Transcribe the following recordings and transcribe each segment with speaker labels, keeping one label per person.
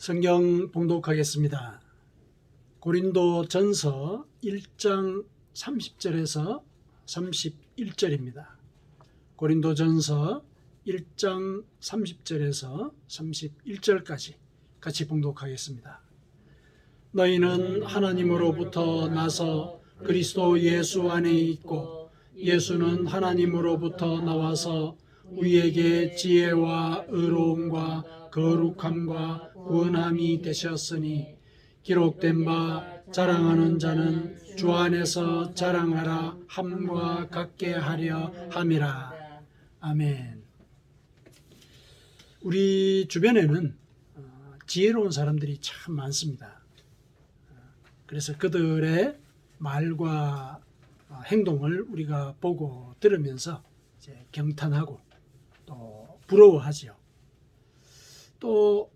Speaker 1: 성경 봉독하겠습니다. 고린도 전서 1장 30절에서 31절입니다. 고린도 전서 1장 30절에서 31절까지 같이 봉독하겠습니다. 너희는 하나님으로부터 나서 그리스도 예수 안에 있고 예수는 하나님으로부터 나와서 우리에게 지혜와 의로움과 거룩함과 구원함이 되셨으니 기록된 바 자랑하는 자는 주 안에서 자랑하라 함과 같게 하려 함이라. 아멘. 우리 주변에는 지혜로운 사람들이 참 많습니다. 그래서 그들의 말과 행동을 우리가 보고 들으면서 이제 경탄하고 또 부러워하지요. 또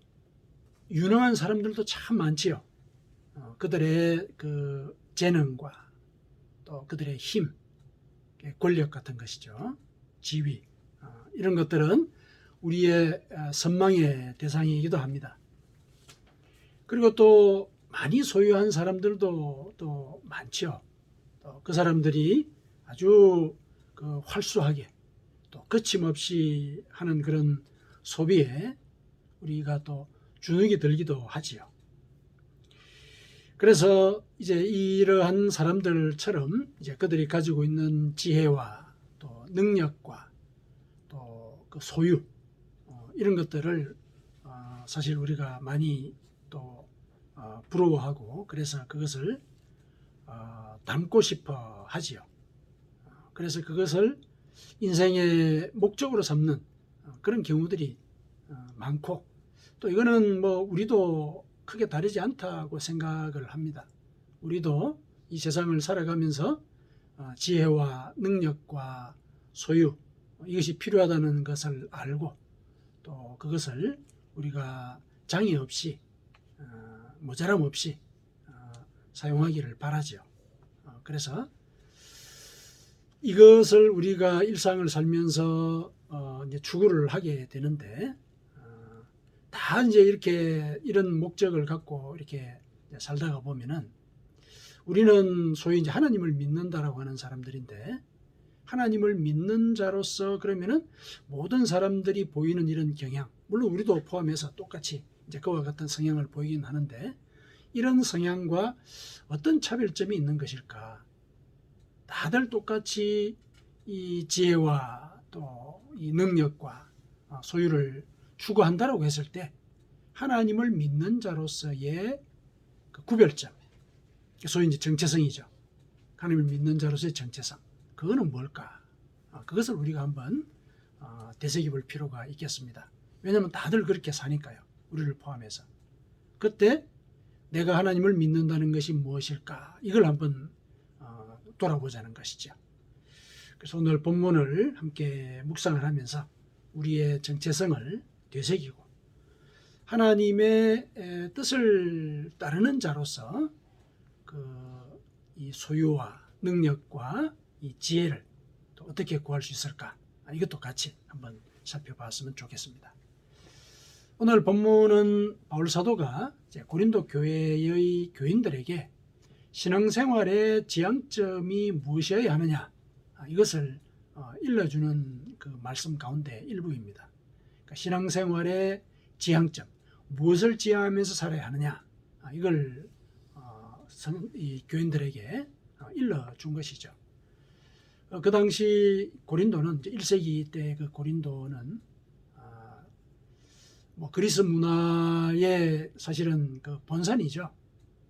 Speaker 1: 유능한 사람들도 참 많지요. 그들의 그 재능과 또 그들의 힘, 권력 같은 것이죠. 지위, 이런 것들은 우리의 선망의 대상이기도 합니다. 그리고 또 많이 소유한 사람들도 또 많지요. 또 그 사람들이 아주 그 활수하게 또 거침없이 하는 그런 소비에 우리가 또 주눅이 들기도 하지요. 그래서 이제 이러한 사람들처럼 이제 그들이 가지고 있는 지혜와 또 능력과 또 그 소유, 이런 것들을 사실 우리가 많이 또 부러워하고 그래서 그것을 닮고 싶어 하지요. 그래서 그것을 인생의 목적으로 삼는 그런 경우들이 많고, 또 이거는 뭐 우리도 크게 다르지 않다고 생각을 합니다. 우리도 이 세상을 살아가면서 지혜와 능력과 소유, 이것이 필요하다는 것을 알고 또 그것을 우리가 장애 없이 모자람 없이 사용하기를 바라죠. 그래서 이것을 우리가 일상을 살면서 이제 추구를 하게 되는데, 다 이제 이렇게 이런 목적을 갖고 이렇게 살다가 보면은 우리는 소위 이제 하나님을 믿는다라고 하는 사람들인데, 하나님을 믿는 자로서 그러면은 모든 사람들이 보이는 이런 경향, 물론 우리도 포함해서 똑같이 이제 그와 같은 성향을 보이긴 하는데, 이런 성향과 어떤 차별점이 있는 것일까? 다들 똑같이 이 지혜와 또 이 능력과 소유를 추구한다라고 했을 때 하나님을 믿는 자로서의 그 구별점, 소위 이제 정체성이죠. 하나님을 믿는 자로서의 정체성, 그거는 뭘까? 그것을 우리가 한번 되새겨 볼 필요가 있겠습니다. 왜냐하면 다들 그렇게 사니까요. 우리를 포함해서. 그때 내가 하나님을 믿는다는 것이 무엇일까? 이걸 한번 돌아보자는 것이죠. 그래서 오늘 본문을 함께 묵상을 하면서 우리의 정체성을 되새기고 하나님의 뜻을 따르는 자로서 이 소유와 능력과 이 지혜를 또 어떻게 구할 수 있을까? 이것도 같이 한번 살펴봤으면 좋겠습니다. 오늘 본문은 바울 사도가 이제 고린도 교회의 교인들에게 신앙생활의 지향점이 무엇이어야 하느냐, 이것을 일러주는 그 말씀 가운데 일부입니다. 그러니까 신앙생활의 지향점, 무엇을 지향하면서 살아야 하느냐, 이걸 이 교인들에게 일러준 것이죠. 그 당시 고린도는 1세기 때 그 고린도는 뭐 그리스 문화의 사실은 그 본산이죠.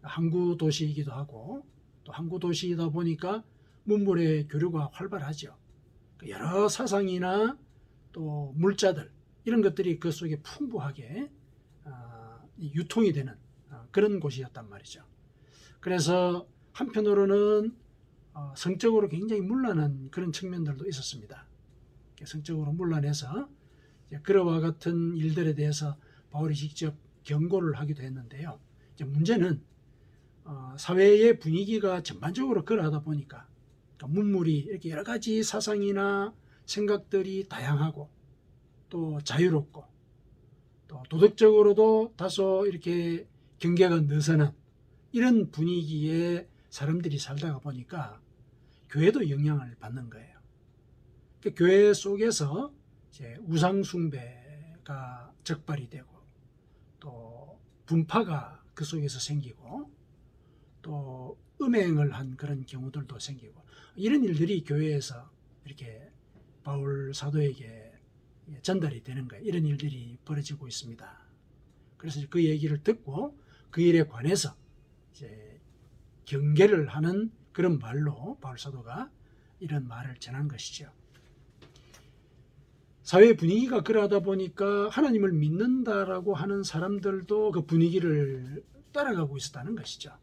Speaker 1: 항구 도시이기도 하고 또 항구 도시이다 보니까 문물의 교류가 활발하죠. 여러 사상이나 또 물자들 이런 것들이 그 속에 풍부하게 유통이 되는 그런 곳이었단 말이죠. 그래서 한편으로는 성적으로 굉장히 문란한 그런 측면들도 있었습니다. 성적으로 문란해서 그와 같은 일들에 대해서 바울이 직접 경고를 하기도 했는데요. 이제 문제는 사회의 분위기가 전반적으로 그러하다 보니까 문물이 이렇게 여러 가지 사상이나 생각들이 다양하고 또 자유롭고 또 도덕적으로도 다소 이렇게 경계가 느슨한 이런 분위기에 사람들이 살다가 보니까 교회도 영향을 받는 거예요. 그러니까 교회 속에서 이제 우상 숭배가 적발이 되고 또 분파가 그 속에서 생기고 또 음행을 한 그런 경우들도 생기고 이런 일들이 교회에서 이렇게 바울 사도에게 전달이 되는 거예요. 이런 일들이 벌어지고 있습니다. 그래서 그 얘기를 듣고 그 일에 관해서 이제 경계를 하는 그런 말로 바울 사도가 이런 말을 전한 것이죠. 사회 분위기가 그러하다 보니까 하나님을 믿는다라고 하는 사람들도 그 분위기를 따라가고 있었다는 것이죠.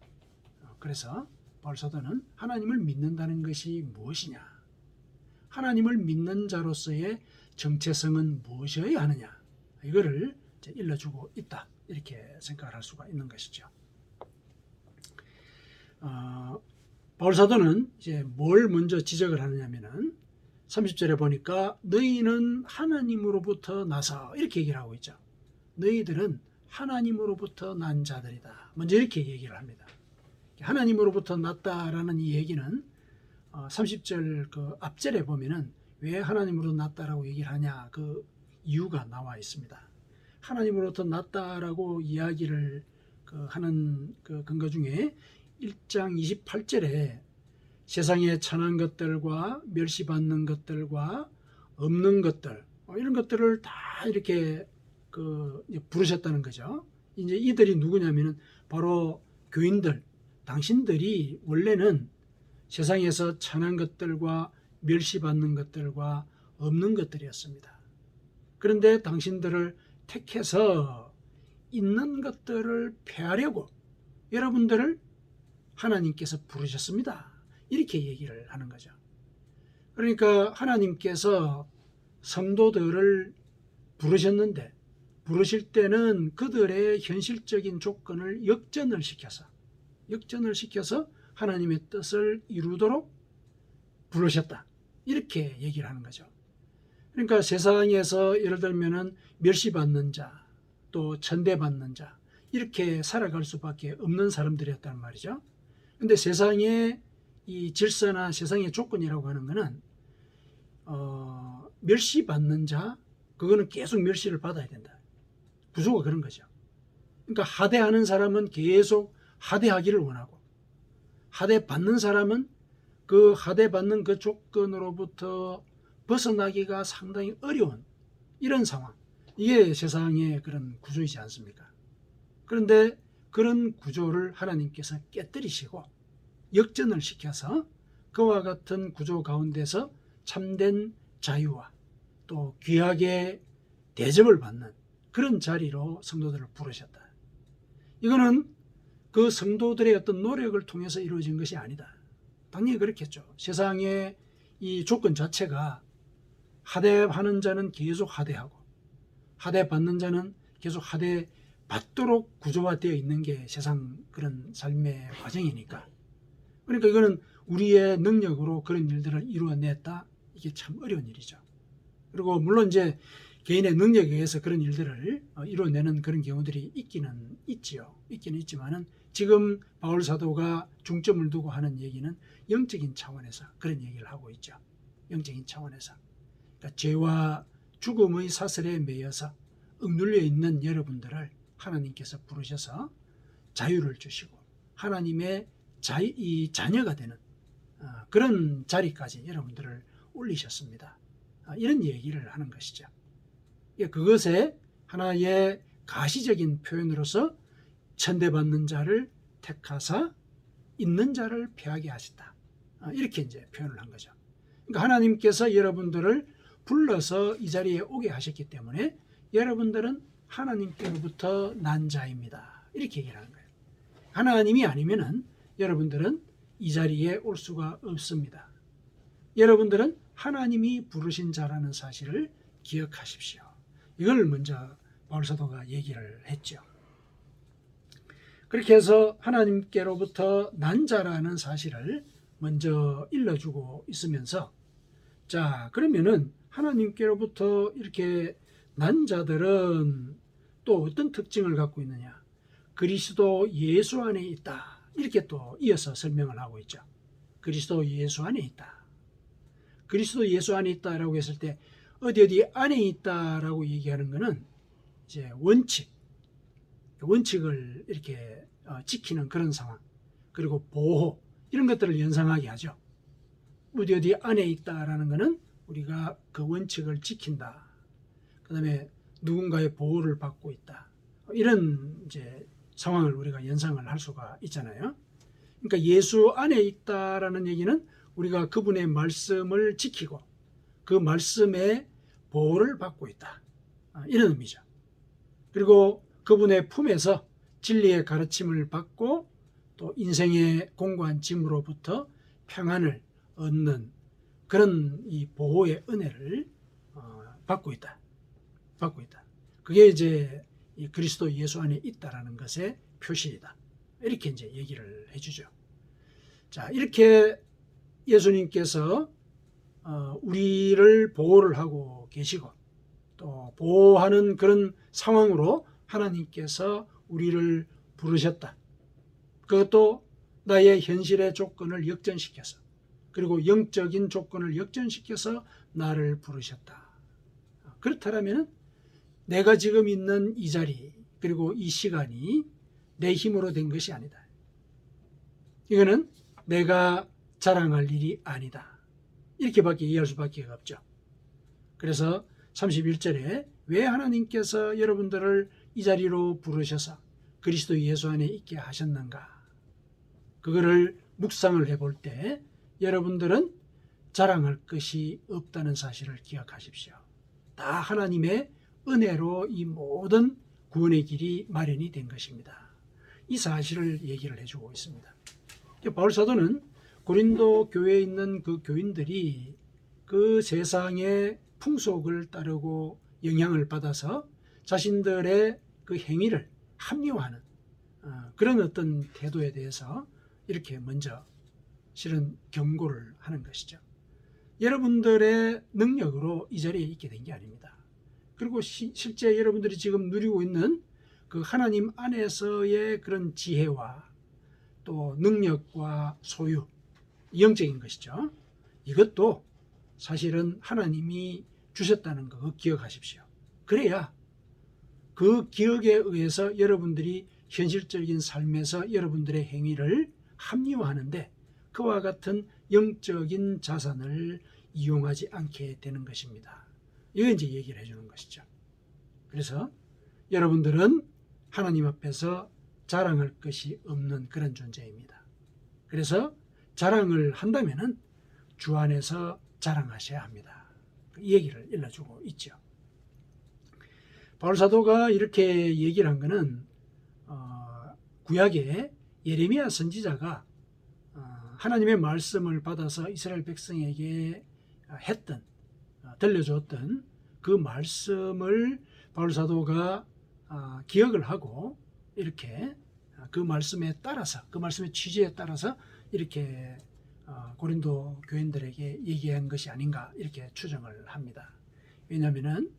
Speaker 1: 그래서 바울 사도는 하나님을 믿는다는 것이 무엇이냐, 하나님을 믿는 자로서의 정체성은 무엇이어야 하느냐, 이거를 일러주고 있다, 이렇게 생각을 할 수가 있는 것이죠. 바울 사도는 이제 뭘 먼저 지적을 하느냐면은 30절에 보니까 너희는 하나님으로부터 나서, 이렇게 얘기를 하고 있죠. 너희들은 하나님으로부터 난 자들이다. 먼저 이렇게 얘기를 합니다. 하나님으로부터 났다라는 이 얘기는 30절 그 앞절에 보면은 왜 하나님으로부터 났다라고 얘기를 하냐, 그 이유가 나와 있습니다. 하나님으로부터 났다라고 이야기를 하는 그 근거 중에 1장 28절에 세상에 천한 것들과 멸시받는 것들과 없는 것들, 이런 것들을 다 이렇게 부르셨다는 거죠. 이제 이들이 누구냐면은 바로 교인들, 당신들이 원래는 세상에서 천한 것들과 멸시받는 것들과 없는 것들이었습니다. 그런데 당신들을 택해서 있는 것들을 폐하려고 여러분들을 하나님께서 부르셨습니다. 이렇게 얘기를 하는 거죠. 그러니까 하나님께서 성도들을 부르셨는데, 부르실 때는 그들의 현실적인 조건을 역전을 시켜서 하나님의 뜻을 이루도록 부르셨다, 이렇게 얘기를 하는 거죠. 그러니까 세상에서 예를 들면은 멸시받는 자, 또 천대받는 자, 이렇게 살아갈 수밖에 없는 사람들이었단 말이죠. 근데 세상의 이 질서나 세상의 조건이라고 하는 것은 멸시받는 자, 그거는 계속 멸시를 받아야 된다. 구조가 그런 거죠. 그러니까 하대하는 사람은 계속 하대하기를 원하고, 하대받는 사람은 그 하대받는 그 조건으로부터 벗어나기가 상당히 어려운 이런 상황, 이게 세상의 그런 구조이지 않습니까? 그런데 그런 구조를 하나님께서 깨뜨리시고 역전을 시켜서 그와 같은 구조 가운데서 참된 자유와 또 귀하게 대접을 받는 그런 자리로 성도들을 부르셨다. 이거는 그 성도들의 어떤 노력을 통해서 이루어진 것이 아니다. 당연히 그렇겠죠. 세상의 이 조건 자체가 하대하는 자는 계속 하대하고, 하대받는 자는 계속 하대받도록 구조화되어 있는 게 세상 그런 삶의 과정이니까. 그러니까 이거는 우리의 능력으로 그런 일들을 이루어냈다, 이게 참 어려운 일이죠. 그리고 물론 이제 개인의 능력에 의해서 그런 일들을 이루어내는 그런 경우들이 있기는 있지만은 지금 바울 사도가 중점을 두고 하는 얘기는 영적인 차원에서 그런 얘기를 하고 있죠. 영적인 차원에서. 그러니까 죄와 죽음의 사슬에 매여서 억눌려 있는 여러분들을 하나님께서 부르셔서 자유를 주시고 하나님의 이 자녀가 되는 그런 자리까지 여러분들을 올리셨습니다. 이런 얘기를 하는 것이죠. 그것의 하나의 가시적인 표현으로서 천대받는 자를 택하사 있는 자를 폐하게 하셨다, 이렇게 이제 표현을 한 거죠. 그러니까 하나님께서 여러분들을 불러서 이 자리에 오게 하셨기 때문에 여러분들은 하나님께로부터 난 자입니다, 이렇게 얘기를 하는 거예요. 하나님이 아니면은 여러분들은 이 자리에 올 수가 없습니다. 여러분들은 하나님이 부르신 자라는 사실을 기억하십시오. 이걸 먼저 바울 사도가 얘기를 했죠. 그렇게 해서 하나님께로부터 난 자라는 사실을 먼저 일러주고 있으면서, 자, 그러면은 하나님께로부터 이렇게 난 자들은 또 어떤 특징을 갖고 있느냐? 그리스도 예수 안에 있다. 이렇게 또 이어서 설명을 하고 있죠. 그리스도 예수 안에 있다. 그리스도 예수 안에 있다라고 했을 때 어디 안에 있다라고 얘기하는 것은 이제 원칙을 이렇게 지키는 그런 상황, 그리고 보호, 이런 것들을 연상하게 하죠. 어디 안에 있다라는 것은 우리가 그 원칙을 지킨다. 그 다음에 누군가의 보호를 받고 있다. 이런 이제 상황을 우리가 연상을 할 수가 있잖아요. 그러니까 예수 안에 있다라는 얘기는 우리가 그분의 말씀을 지키고 그 말씀의 보호를 받고 있다. 이런 의미죠. 그리고 그분의 품에서 진리의 가르침을 받고 또 인생의 공고한 짐으로부터 평안을 얻는 그런 이 보호의 은혜를 받고 있다. 그게 이제 이 그리스도 예수 안에 있다라는 것의 표시이다. 이렇게 이제 얘기를 해주죠. 자, 이렇게 예수님께서 우리를 보호를 하고 계시고 또 보호하는 그런 상황으로 하나님께서 우리를 부르셨다. 그것도 나의 현실의 조건을 역전시켜서, 그리고 영적인 조건을 역전시켜서 나를 부르셨다. 그렇다면 내가 지금 있는 이 자리, 그리고 이 시간이 내 힘으로 된 것이 아니다. 이거는 내가 자랑할 일이 아니다. 이렇게밖에 이해할 수밖에 없죠. 그래서 31절에 왜 하나님께서 여러분들을 이 자리로 부르셔서 그리스도 예수 안에 있게 하셨는가? 그거를 묵상을 해볼 때 여러분들은 자랑할 것이 없다는 사실을 기억하십시오. 다 하나님의 은혜로 이 모든 구원의 길이 마련이 된 것입니다. 이 사실을 얘기를 해주고 있습니다. 바울 사도는 고린도 교회에 있는 그 교인들이 그 세상의 풍속을 따르고 영향을 받아서 자신들의 그 행위를 합리화하는 그런 어떤 태도에 대해서 이렇게 먼저 실은 경고를 하는 것이죠. 여러분들의 능력으로 이 자리에 있게 된 게 아닙니다. 그리고 실제 여러분들이 지금 누리고 있는 그 하나님 안에서의 그런 지혜와 또 능력과 소유, 영적인 것이죠. 이것도 사실은 하나님이 주셨다는 거 기억하십시오. 그래야 그 기억에 의해서 여러분들이 현실적인 삶에서 여러분들의 행위를 합리화하는데 그와 같은 영적인 자산을 이용하지 않게 되는 것입니다. 이거 이제 얘기를 해주는 것이죠. 그래서 여러분들은 하나님 앞에서 자랑할 것이 없는 그런 존재입니다. 그래서 자랑을 한다면은 주 안에서 자랑하셔야 합니다. 이 얘기를 일러주고 있죠. 바울 사도가 이렇게 얘기를 한 것은 구약의 예레미야 선지자가 하나님의 말씀을 받아서 이스라엘 백성에게 들려줬던 그 말씀을 바울 사도가 기억을 하고 이렇게 그 말씀에 따라서, 그 말씀의 취지에 따라서 이렇게 고린도 교인들에게 얘기한 것이 아닌가 이렇게 추정을 합니다. 왜냐하면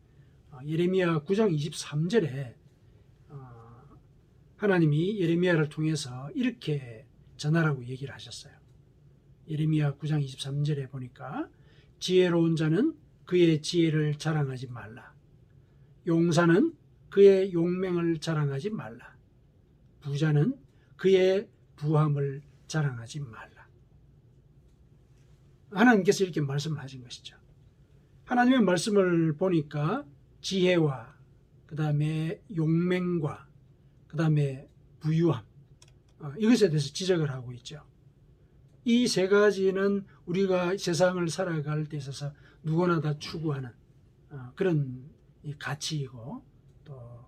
Speaker 1: 예레미야 9장 23절에 하나님이 예레미야를 통해서 이렇게 전하라고 얘기를 하셨어요. 예레미야 9장 23절에 보니까 지혜로운 자는 그의 지혜를 자랑하지 말라. 용사는 그의 용맹을 자랑하지 말라. 부자는 그의 부함을 자랑하지 말라. 하나님께서 이렇게 말씀을 하신 것이죠. 하나님의 말씀을 보니까 지혜와 그 다음에 용맹과 그 다음에 부유함, 이것에 대해서 지적을 하고 있죠. 이 세 가지는 우리가 세상을 살아갈 데 있어서 누구나 다 추구하는 그런 가치이고 또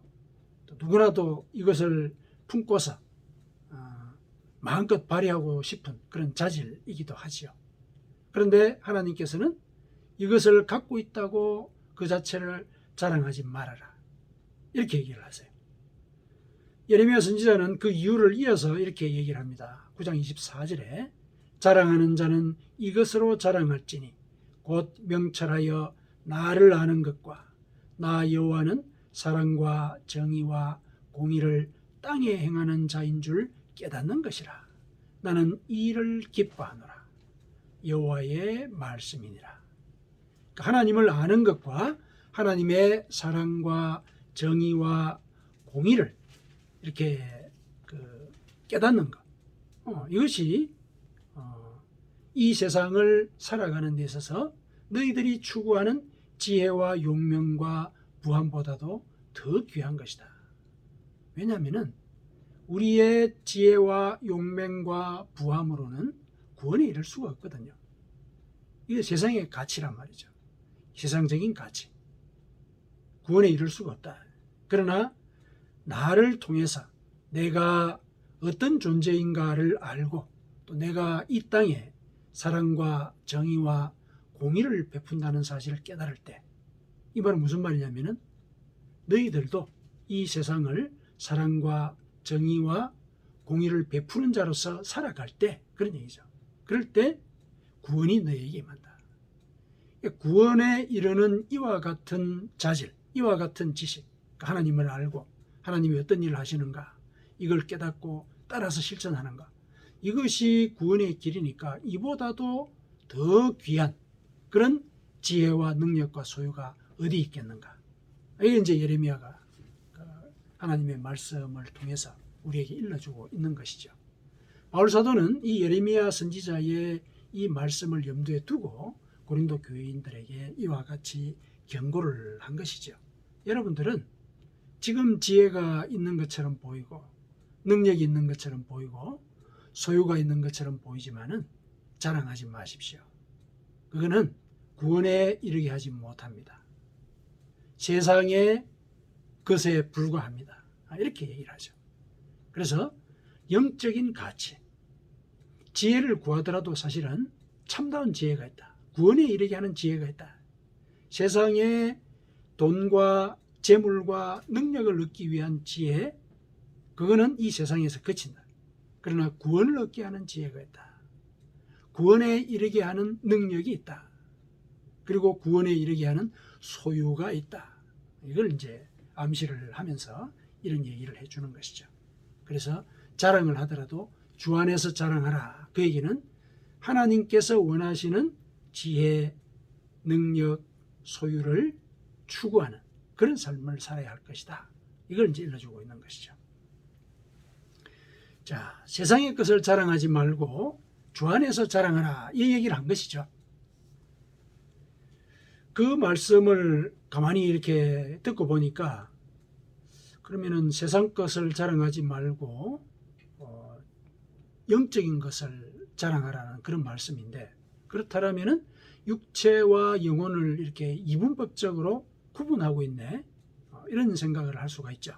Speaker 1: 누구나도 이것을 품고서 마음껏 발휘하고 싶은 그런 자질이기도 하지요. 그런데 하나님께서는 이것을 갖고 있다고 그 자체를 자랑하지 말아라. 이렇게 얘기를 하세요. 예레미야 선지자는 그 이유를 이어서 이렇게 얘기를 합니다. 9장 24절에 자랑하는 자는 이것으로 자랑할지니 곧 명철하여 나를 아는 것과 나 여호와는 사랑과 정의와 공의를 땅에 행하는 자인 줄 깨닫는 것이라. 나는 이를 기뻐하노라. 여호와의 말씀이니라. 하나님을 아는 것과 하나님의 사랑과 정의와 공의를 이렇게 깨닫는 것, 이것이 이 세상을 살아가는 데 있어서 너희들이 추구하는 지혜와 용명과 부함보다도 더 귀한 것이다. 왜냐하면 우리의 지혜와 용맹과 부함으로는 구원에 이를 수가 없거든요. 이게 세상의 가치란 말이죠. 세상적인 가치. 구원에 이를 수가 없다. 그러나 나를 통해서 내가 어떤 존재인가를 알고 또 내가 이 땅에 사랑과 정의와 공의를 베푼다는 사실을 깨달을 때, 이 말은 무슨 말이냐면은 너희들도 이 세상을 사랑과 정의와 공의를 베푸는 자로서 살아갈 때, 그런 얘기죠. 그럴 때 구원이 너희에게 임한다. 구원에 이르는 이와 같은 자질, 이와 같은 지식, 하나님을 알고 하나님이 어떤 일을 하시는가, 이걸 깨닫고 따라서 실천하는가, 이것이 구원의 길이니까 이보다도 더 귀한 그런 지혜와 능력과 소유가 어디 있겠는가. 이게 이제 예레미야가 하나님의 말씀을 통해서 우리에게 일러주고 있는 것이죠. 바울 사도는 이 예레미야 선지자의 이 말씀을 염두에 두고 고린도 교회인들에게 이와 같이 경고를 한 것이죠. 여러분들은 지금 지혜가 있는 것처럼 보이고 능력이 있는 것처럼 보이고 소유가 있는 것처럼 보이지만은 자랑하지 마십시오. 그거는 구원에 이르게 하지 못합니다. 세상의 것에 불과합니다. 이렇게 얘기를 하죠. 그래서 영적인 가치, 지혜를 구하더라도 사실은 참다운 지혜가 있다. 구원에 이르게 하는 지혜가 있다. 세상에 돈과 재물과 능력을 얻기 위한 지혜, 그거는 이 세상에서 그친다. 그러나 구원을 얻게 하는 지혜가 있다. 구원에 이르게 하는 능력이 있다. 그리고 구원에 이르게 하는 소유가 있다. 이걸 이제 암시를 하면서 이런 얘기를 해주는 것이죠. 그래서 자랑을 하더라도 주 안에서 자랑하라. 그 얘기는 하나님께서 원하시는 지혜, 능력, 소유를 추구하는 그런 삶을 살아야 할 것이다. 이걸 이제 일러주고 있는 것이죠. 자, 세상의 것을 자랑하지 말고 주 안에서 자랑하라. 이 얘기를 한 것이죠. 그 말씀을 가만히 이렇게 듣고 보니까 그러면은 세상 것을 자랑하지 말고 영적인 것을 자랑하라는 그런 말씀인데, 그렇다면은 육체와 영혼을 이렇게 이분법적으로 구분하고 있네, 이런 생각을 할 수가 있죠.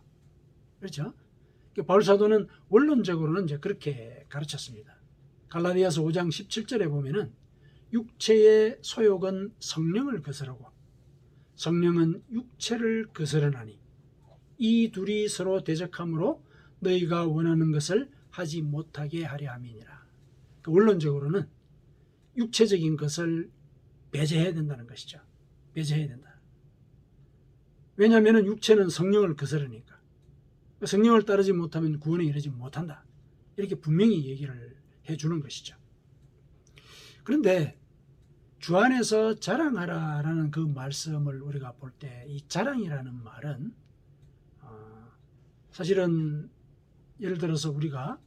Speaker 1: 그렇죠? 바울 사도는 원론적으로는 이제 그렇게 가르쳤습니다. 갈라디아서 5장 17절에 보면은 육체의 소욕은 성령을 거스르고 성령은 육체를 거스르나니 이 둘이 서로 대적함으로 너희가 원하는 것을 하지 못하게 하려 함이니라. 원론적으로는 육체적인 것을 배제해야 된다는 것이죠. 배제해야 된다. 왜냐하면 육체는 성령을 거스르니까. 성령을 따르지 못하면 구원에 이르지 못한다. 이렇게 분명히 얘기를 해주는 것이죠. 그런데 주 안에서 자랑하라라는 그 말씀을 우리가 볼 때 이 자랑이라는 말은 사실은 예를 들어서 우리가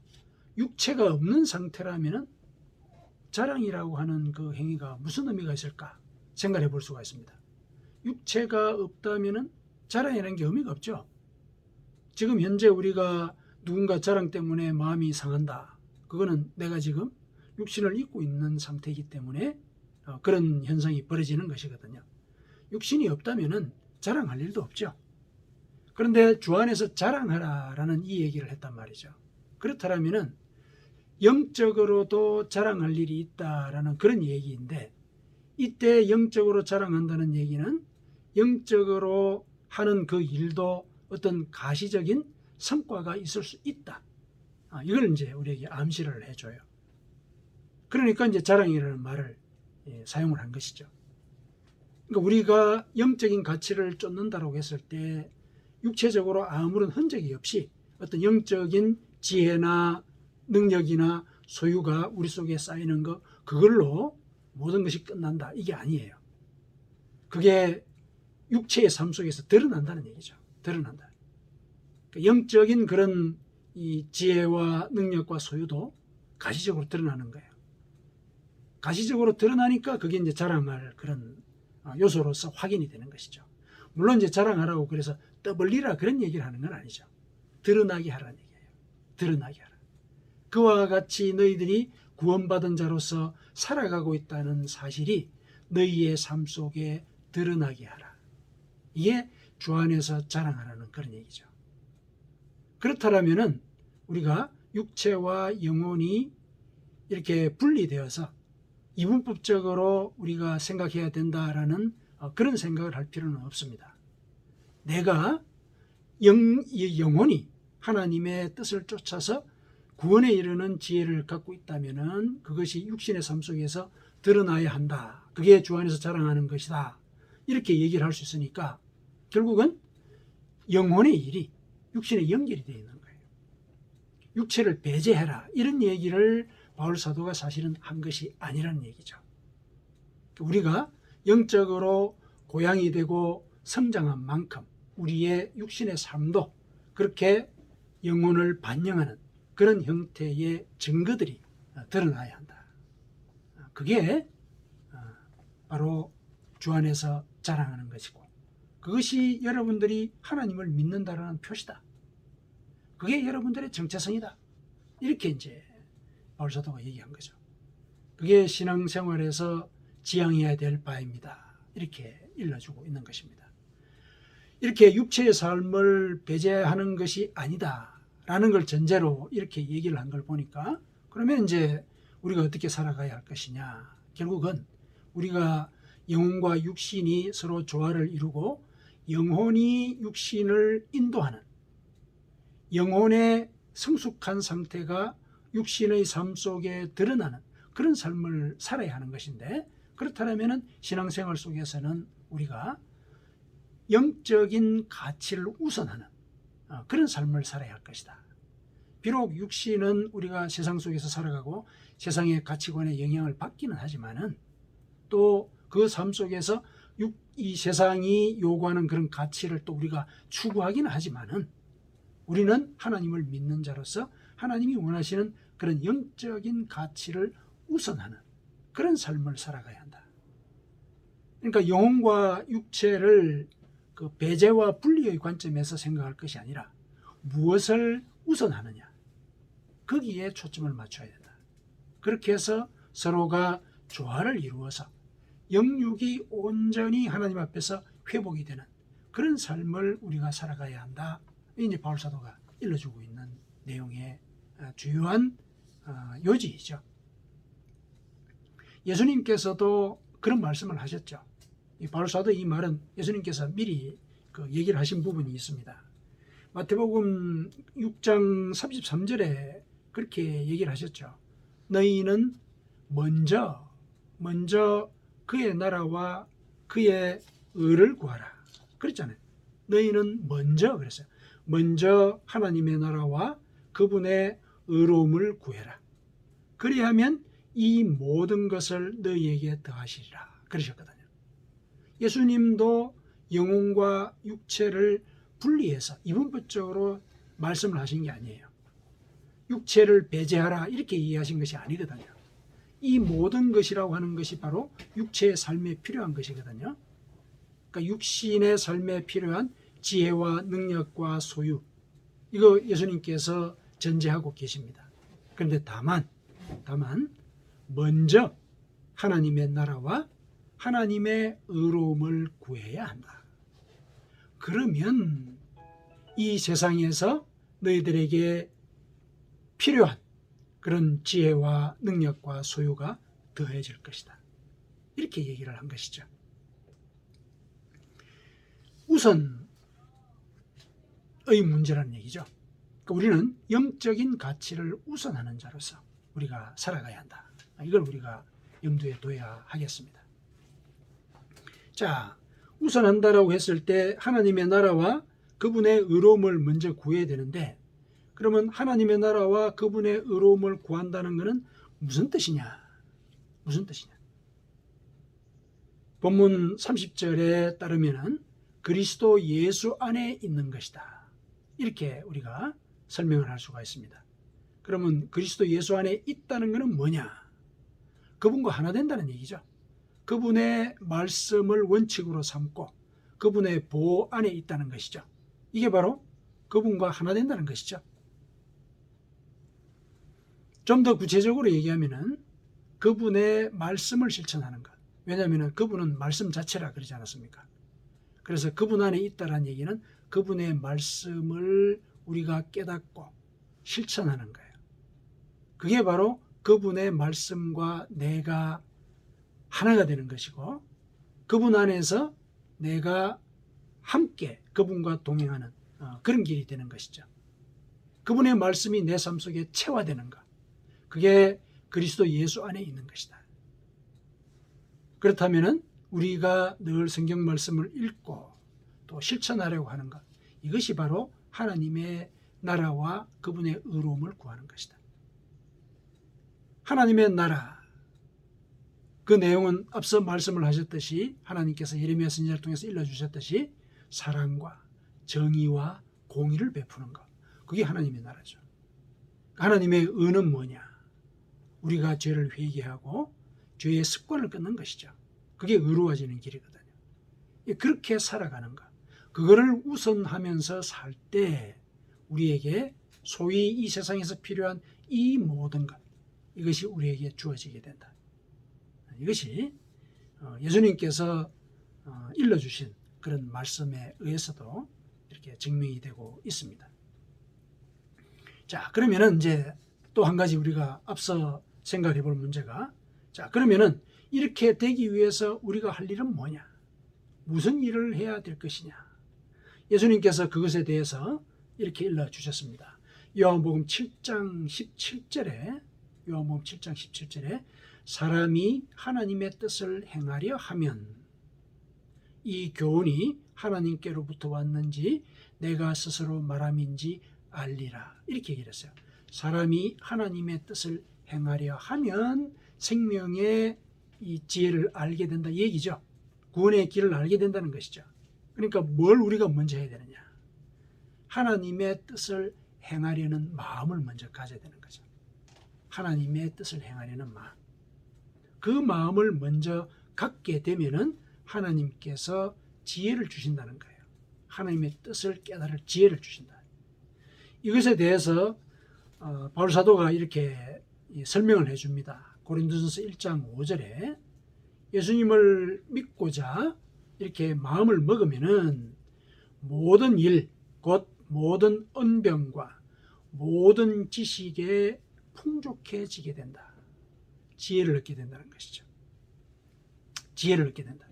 Speaker 1: 육체가 없는 상태라면 자랑이라고 하는 그 행위가 무슨 의미가 있을까 생각해 볼 수가 있습니다. 육체가 없다면 자랑이라는 게 의미가 없죠. 지금 현재 우리가 누군가 자랑 때문에 마음이 상한다. 그거는 내가 지금 육신을 입고 있는 상태이기 때문에 그런 현상이 벌어지는 것이거든요. 육신이 없다면 자랑할 일도 없죠. 그런데 주 안에서 자랑하라라는 이 얘기를 했단 말이죠. 그렇다면 영적으로도 자랑할 일이 있다라는 그런 얘기인데, 이때 영적으로 자랑한다는 얘기는 영적으로 하는 그 일도 어떤 가시적인 성과가 있을 수 있다. 이걸 이제 우리에게 암시를 해줘요. 그러니까 이제 자랑이라는 말을 사용을 한 것이죠. 그러니까 우리가 영적인 가치를 쫓는다고 했을 때 육체적으로 아무런 흔적이 없이 어떤 영적인 지혜나 능력이나 소유가 우리 속에 쌓이는 것, 그걸로 모든 것이 끝난다, 이게 아니에요. 그게 육체의 삶 속에서 드러난다는 얘기죠. 드러난다. 영적인 그런 이 지혜와 능력과 소유도 가시적으로 드러나는 거예요. 가시적으로 드러나니까 그게 이제 자랑할 그런 요소로서 확인이 되는 것이죠. 물론 이제 자랑하라고 그래서 떠벌리라 그런 얘기를 하는 건 아니죠. 드러나게 하라는 얘기예요. 드러나게 하라. 그와 같이 너희들이 구원받은 자로서 살아가고 있다는 사실이 너희의 삶 속에 드러나게 하라. 이게 주 안에서 자랑하라는 그런 얘기죠. 그렇다면은 우리가 육체와 영혼이 이렇게 분리되어서 이분법적으로 우리가 생각해야 된다라는 그런 생각을 할 필요는 없습니다. 내가 영혼이 하나님의 뜻을 쫓아서 구원에 이르는 지혜를 갖고 있다면은 그것이 육신의 삶 속에서 드러나야 한다. 그게 주 안에서 자랑하는 것이다. 이렇게 얘기를 할 수 있으니까 결국은 영혼의 일이 육신에 연결이 되어 있는 거예요. 육체를 배제해라, 이런 얘기를 바울 사도가 사실은 한 것이 아니라는 얘기죠. 우리가 영적으로 고양이 되고 성장한 만큼 우리의 육신의 삶도 그렇게 영혼을 반영하는 그런 형태의 증거들이 드러나야 한다. 그게 바로 주 안에서 자랑하는 것이고, 그것이 여러분들이 하나님을 믿는다라는 표시다. 그게 여러분들의 정체성이다. 이렇게 이제 바울 사도가 얘기한 거죠. 그게 신앙생활에서 지향해야 될 바입니다. 이렇게 일러주고 있는 것입니다. 이렇게 육체의 삶을 배제하는 것이 아니다라는 걸 전제로 이렇게 얘기를 한 걸 보니까, 그러면 이제 우리가 어떻게 살아가야 할 것이냐. 결국은 우리가 영혼과 육신이 서로 조화를 이루고 영혼이 육신을 인도하는, 영혼의 성숙한 상태가 육신의 삶 속에 드러나는 그런 삶을 살아야 하는 것인데, 그렇다면 신앙생활 속에서는 우리가 영적인 가치를 우선하는 그런 삶을 살아야 할 것이다. 비록 육신은 우리가 세상 속에서 살아가고 세상의 가치관에 영향을 받기는 하지만은, 또 그 삶 속에서 이 세상이 요구하는 그런 가치를 또 우리가 추구하기는 하지만은, 우리는 하나님을 믿는 자로서 하나님이 원하시는 그런 영적인 가치를 우선하는 그런 삶을 살아가야 한다. 그러니까 영혼과 육체를 그 배제와 분리의 관점에서 생각할 것이 아니라 무엇을 우선하느냐, 거기에 초점을 맞춰야 된다. 그렇게 해서 서로가 조화를 이루어서 영육이 온전히 하나님 앞에서 회복이 되는 그런 삶을 우리가 살아가야 한다. 이제 바울 사도가 일러주고 있는 내용의 주요한 요지이죠. 예수님께서도 그런 말씀을 하셨죠. 이 바울 사도 이 말은 예수님께서 미리 그 얘기를 하신 부분이 있습니다. 마태복음 6장 33절에 그렇게 얘기를 하셨죠. 너희는 먼저 그의 나라와 그의 의를 구하라. 그랬잖아요. 너희는 먼저 그랬어요. 먼저 하나님의 나라와 그분의 의로움을 구해라. 그리하면 이 모든 것을 너희에게 더하시리라. 그러셨거든요. 예수님도 영혼과 육체를 분리해서 이분법적으로 말씀을 하신 게 아니에요. 육체를 배제하라 이렇게 이해하신 것이 아니거든요. 이 모든 것이라고 하는 것이 바로 육체의 삶에 필요한 것이거든요. 그러니까 육신의 삶에 필요한 지혜와 능력과 소유, 이거 예수님께서 전제하고 계십니다. 그런데 다만 먼저 하나님의 나라와 하나님의 의로움을 구해야 한다. 그러면 이 세상에서 너희들에게 필요한 그런 지혜와 능력과 소유가 더해질 것이다. 이렇게 얘기를 한 것이죠. 우선의 문제라는 얘기죠. 그러니까 우리는 영적인 가치를 우선하는 자로서 우리가 살아가야 한다. 이걸 우리가 염두에 둬야 하겠습니다. 자, 우선한다라고 했을 때 하나님의 나라와 그분의 의로움을 먼저 구해야 되는데, 그러면 하나님의 나라와 그분의 의로움을 구한다는 것은 무슨 뜻이냐? 무슨 뜻이냐? 본문 30절에 따르면 그리스도 예수 안에 있는 것이다. 이렇게 우리가 설명을 할 수가 있습니다. 그러면 그리스도 예수 안에 있다는 것은 뭐냐? 그분과 하나 된다는 얘기죠. 그분의 말씀을 원칙으로 삼고 그분의 보호 안에 있다는 것이죠. 이게 바로 그분과 하나 된다는 것이죠. 좀 더 구체적으로 얘기하면은 그분의 말씀을 실천하는 것. 왜냐하면 그분은 말씀 자체라 그러지 않았습니까? 그래서 그분 안에 있다라는 얘기는 그분의 말씀을 우리가 깨닫고 실천하는 거예요. 그게 바로 그분의 말씀과 내가 하나가 되는 것이고, 그분 안에서 내가 함께 그분과 동행하는 그런 길이 되는 것이죠. 그분의 말씀이 내 삶 속에 체화되는 것. 그게 그리스도 예수 안에 있는 것이다. 그렇다면 우리가 늘 성경 말씀을 읽고 또 실천하려고 하는 것, 이것이 바로 하나님의 나라와 그분의 의로움을 구하는 것이다. 하나님의 나라, 그 내용은 앞서 말씀을 하셨듯이 하나님께서 예레미야 선지자를 통해서 일러주셨듯이 사랑과 정의와 공의를 베푸는 것, 그게 하나님의 나라죠. 하나님의 의는 뭐냐? 우리가 죄를 회개하고 죄의 습관을 끊는 것이죠. 그게 의로워지는 길이거든요. 그렇게 살아가는 것, 그거를 우선하면서 살 때 우리에게 소위 이 세상에서 필요한 이 모든 것, 이것이 우리에게 주어지게 된다. 이것이 예수님께서 일러주신 그런 말씀에 의해서도 이렇게 증명이 되고 있습니다. 자, 그러면은 이제 또 한 가지 우리가 앞서 생각해 볼 문제가, 자, 그러면은 이렇게 되기 위해서 우리가 할 일은 뭐냐? 무슨 일을 해야 될 것이냐? 예수님께서 그것에 대해서 이렇게 일러 주셨습니다. 요한복음 7장 17절에 사람이 하나님의 뜻을 행하려 하면, 이 교훈이 하나님께로부터 왔는지 내가 스스로 말함인지 알리라, 이렇게 얘기를 했어요. 사람이 하나님의 뜻을 행하려 하면 생명의 이 지혜를 알게 된다, 이 얘기죠. 구원의 길을 알게 된다는 것이죠. 그러니까 뭘 우리가 먼저 해야 되느냐? 하나님의 뜻을 행하려는 마음을 먼저 가져야 되는 거죠. 하나님의 뜻을 행하려는 마음. 그 마음을 먼저 갖게 되면은 하나님께서 지혜를 주신다는 거예요. 하나님의 뜻을 깨달을 지혜를 주신다. 이것에 대해서 바울 사도가 이렇게 설명을 해줍니다. 고린도전서 1장 5절에 예수님을 믿고자 이렇게 마음을 먹으면은 모든 일, 곧 모든 언병과 모든 지식에 풍족해지게 된다. 지혜를 얻게 된다는 것이죠. 지혜를 얻게 된다.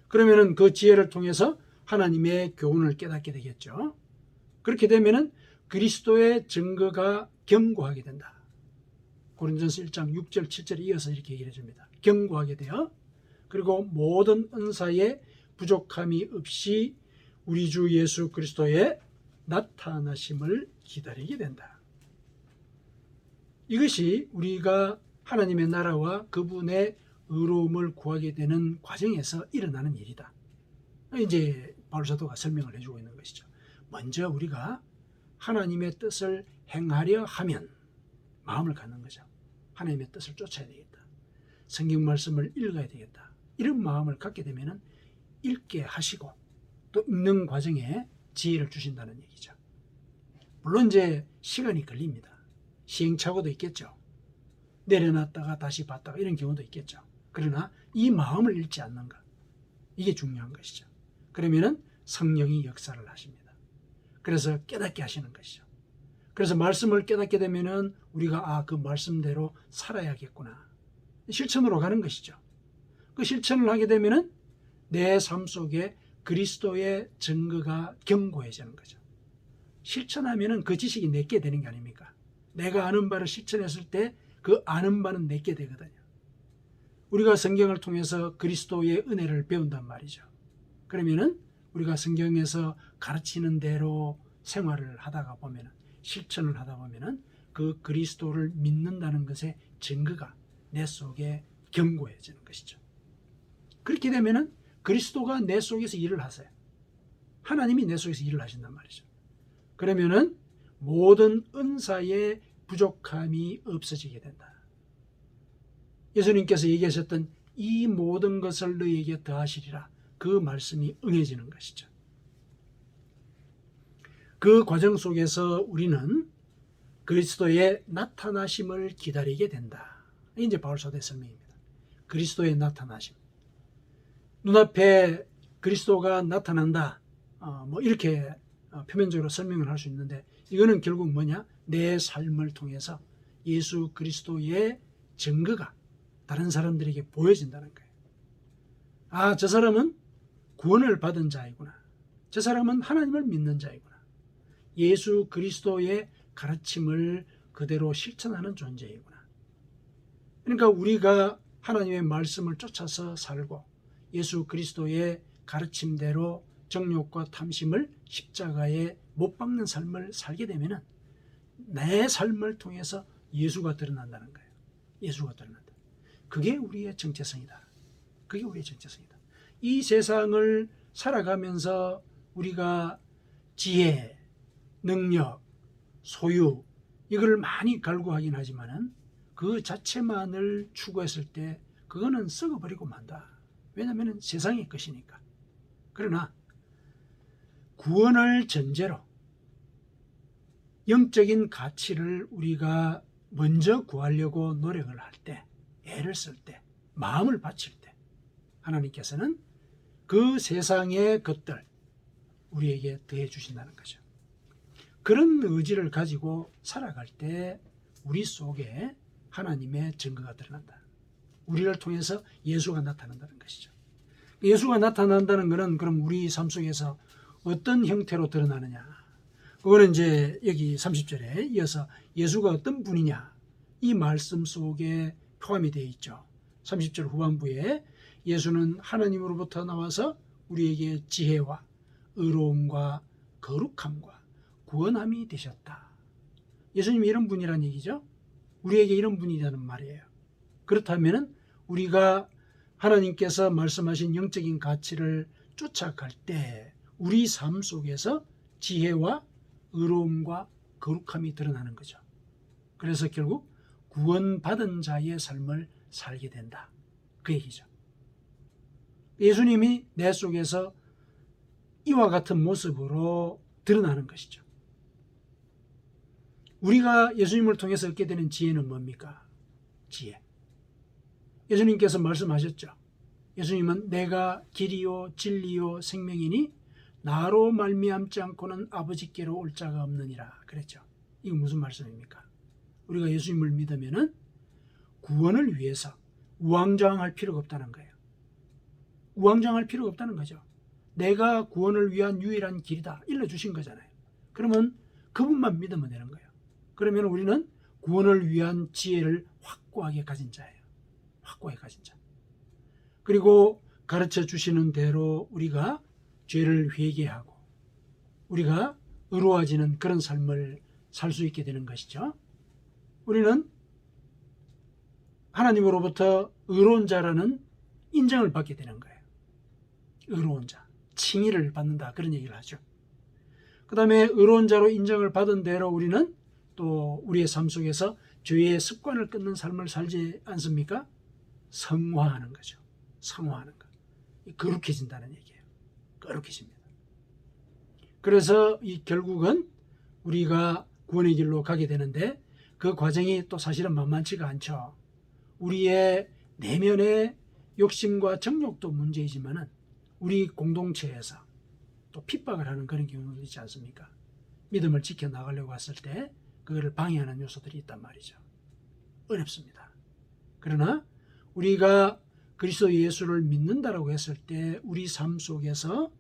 Speaker 1: 그러면은 그 지혜를 통해서 하나님의 교훈을 깨닫게 되겠죠. 그렇게 되면은 그리스도의 증거가 견고하게 된다. 고린도전서 1장 6절 7절에 이어서 이렇게 얘기해 줍니다. 견고하게 되어, 그리고 모든 은사에 부족함이 없이 우리 주 예수 그리스도의 나타나심을 기다리게 된다. 이것이 우리가 하나님의 나라와 그분의 의로움을 구하게 되는 과정에서 일어나는 일이다. 이제 바울 사도가 설명을 해주고 있는 것이죠. 먼저 우리가 하나님의 뜻을 행하려 하면 마음을 갖는 거죠. 하나님의 뜻을 쫓아야 되겠다. 성경 말씀을 읽어야 되겠다. 이런 마음을 갖게 되면 읽게 하시고 또 읽는 과정에 지혜를 주신다는 얘기죠. 물론 이제 시간이 걸립니다. 시행착오도 있겠죠. 내려놨다가 다시 봤다가 이런 경우도 있겠죠. 그러나 이 마음을 잃지 않는 것, 이게 중요한 것이죠. 그러면은 성령이 역사를 하십니다. 그래서 깨닫게 하시는 것이죠. 그래서 말씀을 깨닫게 되면은 우리가 그 말씀대로 살아야겠구나, 실천으로 가는 것이죠. 그 실천을 하게 되면은 내 삶 속에 그리스도의 증거가 견고해지는 거죠. 실천하면은 그 지식이 내게 되는 게 아닙니까? 내가 아는 바를 실천했을 때 그 아는 바는 내게 되거든요. 우리가 성경을 통해서 그리스도의 은혜를 배운단 말이죠. 그러면은 우리가 성경에서 가르치는 대로 생활을 하다가 보면, 실천을 하다 보면 그 그리스도를 믿는다는 것의 증거가 내 속에 견고해지는 것이죠. 그렇게 되면 그리스도가 내 속에서 일을 하세요. 하나님이 내 속에서 일을 하신단 말이죠. 그러면은 모든 은사의 부족함이 없어지게 된다. 예수님께서 얘기하셨던 이 모든 것을 너희에게 더하시리라, 그 말씀이 응해지는 것이죠. 그 과정 속에서 우리는 그리스도의 나타나심을 기다리게 된다. 이제 바울 사도의 설명입니다. 그리스도의 나타나심. 눈앞에 그리스도가 나타난다. 이렇게 표면적으로 설명을 할 수 있는데, 이거는 결국 뭐냐? 내 삶을 통해서 예수 그리스도의 증거가 다른 사람들에게 보여진다는 거예요. 아, 저 사람은 구원을 받은 자이구나. 저 사람은 하나님을 믿는 자이구나. 예수 그리스도의 가르침을 그대로 실천하는 존재이구나. 그러니까 우리가 하나님의 말씀을 쫓아서 살고 예수 그리스도의 가르침대로 정욕과 탐심을 십자가에 못 박는 삶을 살게 되면 내 삶을 통해서 예수가 드러난다는 거예요. 예수가 드러난다. 그게 우리의 정체성이다. 그게 우리의 정체성이다. 이 세상을 살아가면서 우리가 지혜, 능력, 소유, 이걸 많이 갈구하긴 하지만은 그 자체만을 추구했을 때 그거는 썩어버리고 만다. 왜냐하면 세상의 것이니까. 그러나 구원을 전제로 영적인 가치를 우리가 먼저 구하려고 노력을 할 때, 애를 쓸 때, 마음을 바칠 때 하나님께서는 그 세상의 것들 우리에게 더해 주신다는 거죠. 그런 의지를 가지고 살아갈 때 우리 속에 하나님의 증거가 드러난다. 우리를 통해서 예수가 나타난다는 것이죠. 예수가 나타난다는 것은 그럼 우리 삶 속에서 어떤 형태로 드러나느냐? 그거는 이제 여기 30절에 이어서 예수가 어떤 분이냐? 이 말씀 속에 포함이 되어 있죠. 30절 후반부에 예수는 하나님으로부터 나와서 우리에게 지혜와 의로움과 거룩함과 구원함이 되셨다. 예수님이 이런 분이란 얘기죠. 우리에게 이런 분이라는 말이에요. 그렇다면 우리가 하나님께서 말씀하신 영적인 가치를 쫓아갈 때 우리 삶 속에서 지혜와 의로움과 거룩함이 드러나는 거죠. 그래서 결국 구원받은 자의 삶을 살게 된다. 그 얘기죠. 예수님이 내 속에서 이와 같은 모습으로 드러나는 것이죠. 우리가 예수님을 통해서 얻게 되는 지혜는 뭡니까? 지혜. 예수님께서 말씀하셨죠. 예수님은 내가 길이요 진리요 생명이니 나로 말미암지 않고는 아버지께로 올 자가 없느니라 그랬죠. 이거 무슨 말씀입니까? 우리가 예수님을 믿으면은 구원을 위해서 우왕좌왕할 필요가 없다는 거예요. 우왕좌왕할 필요가 없다는 거죠. 내가 구원을 위한 유일한 길이다 일러주신 거잖아요. 그러면 그분만 믿으면 되는 거예요. 그러면 우리는 구원을 위한 지혜를 확고하게 가진 자예요. 확고하게 가진 자. 그리고 가르쳐 주시는 대로 우리가 죄를 회개하고 우리가 의로워지는 그런 삶을 살 수 있게 되는 것이죠. 우리는 하나님으로부터 의로운 자라는 인정을 받게 되는 거예요. 의로운 자, 칭의를 받는다 그런 얘기를 하죠. 그 다음에 의로운 자로 인정을 받은 대로 우리는 또 우리의 삶 속에서 죄의 습관을 끊는 삶을 살지 않습니까? 성화하는 거죠. 성화하는 것. 거룩해진다는 얘기예요. 거룩해집니다. 그래서 이 결국은 우리가 구원의 길로 가게 되는데 그 과정이 또 사실은 만만치가 않죠. 우리의 내면의 욕심과 정욕도 문제이지만은 우리 공동체에서 또 핍박을 하는 그런 경우도 있지 않습니까? 믿음을 지켜나가려고 했을 때 그거를 방해하는 요소들이 있단 말이죠. 어렵습니다. 그러나 우리가 그리스도 예수를 믿는다라고 했을 때 우리 삶 속에서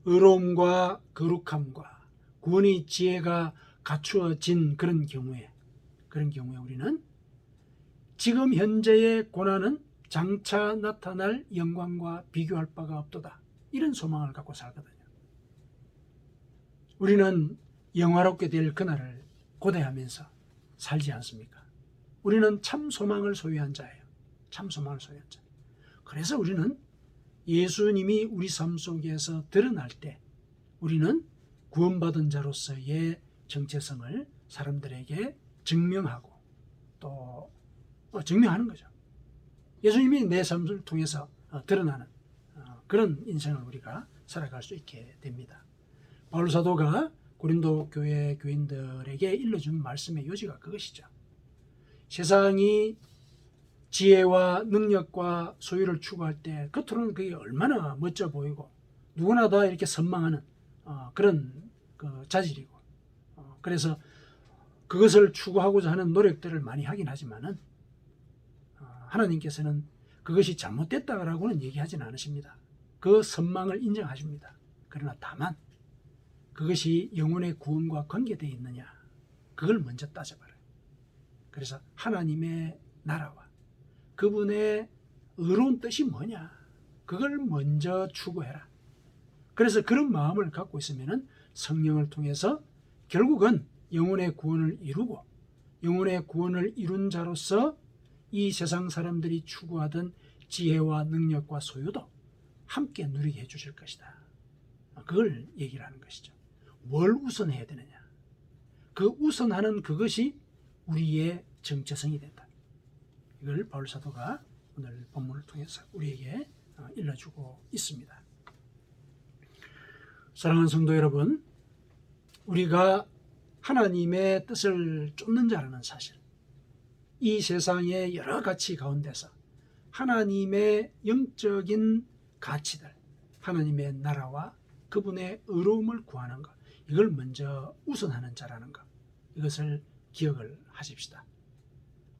Speaker 1: 의로움과 거룩함과 구원의 지혜가 갖추어진 그런 경우에 우리는 지금 현재의 고난은 장차 나타날 영광과 비교할 바가 없도다. 이런 소망을 갖고 살거든요. 우리는 영화롭게 될 그날을 고대하면서 살지 않습니까? 우리는 참 소망을 소유한 자예요. 참 소망을 소유한 자. 그래서 우리는 예수님이 우리 삶 속에서 드러날 때 우리는 구원받은 자로서의 정체성을 사람들에게 증명하고 또 증명하는 거죠. 예수님이 내 삶을 통해서 드러나는 그런 인생을 우리가 살아갈 수 있게 됩니다. 바울 사도가 고린도 교회 교인들에게 일러준 말씀의 요지가 그것이죠. 세상이 지혜와 능력과 소유를 추구할 때 겉으로는 그게 얼마나 멋져 보이고 누구나 다 이렇게 선망하는 그런 자질이고 그래서 그것을 추구하고자 하는 노력들을 많이 하긴 하지만은 하나님께서는 그것이 잘못됐다라고는 얘기하진 않으십니다. 그 선망을 인정하십니다. 그러나 다만 그것이 영혼의 구원과 관계되어 있느냐 그걸 먼저 따져봐라요. 그래서 하나님의 나라와 그분의 의로운 뜻이 뭐냐 그걸 먼저 추구해라. 그래서 그런 마음을 갖고 있으면 성령을 통해서 결국은 영혼의 구원을 이루고 영혼의 구원을 이룬 자로서 이 세상 사람들이 추구하던 지혜와 능력과 소유도 함께 누리게 해주실 것이다. 그걸 얘기를 하는 것이죠. 뭘 우선해야 되느냐. 그 우선하는 그것이 우리의 정체성이 된다. 이걸 바울 사도가 오늘 본문을 통해서 우리에게 일러주고 있습니다. 사랑하는 성도 여러분, 우리가 하나님의 뜻을 쫓는 자라는 사실, 이 세상의 여러 가치 가운데서 하나님의 영적인 가치들, 하나님의 나라와 그분의 의로움을 구하는 것, 이걸 먼저 우선하는 자라는 것, 이것을 기억을 하십시다.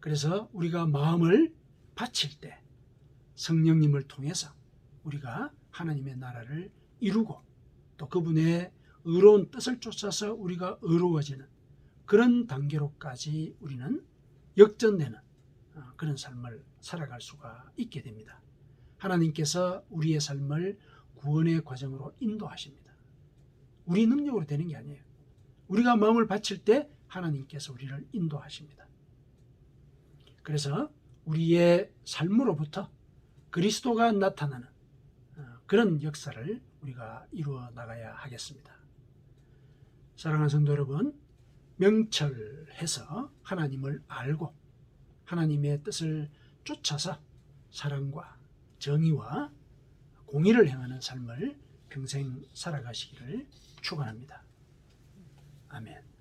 Speaker 1: 그래서 우리가 마음을 바칠 때 성령님을 통해서 우리가 하나님의 나라를 이루고 또 그분의 의로운 뜻을 쫓아서 우리가 의로워지는 그런 단계로까지 우리는 역전되는 그런 삶을 살아갈 수가 있게 됩니다. 하나님께서 우리의 삶을 구원의 과정으로 인도하십니다. 우리 능력으로 되는 게 아니에요. 우리가 마음을 바칠 때 하나님께서 우리를 인도하십니다. 그래서 우리의 삶으로부터 그리스도가 나타나는 그런 역사를 우리가 이루어 나가야 하겠습니다. 사랑하는 성도 여러분, 명철해서 하나님을 알고 하나님의 뜻을 쫓아서 사랑과 정의와 공의를 행하는 삶을 평생 살아가시기를 축원합니다. 아멘.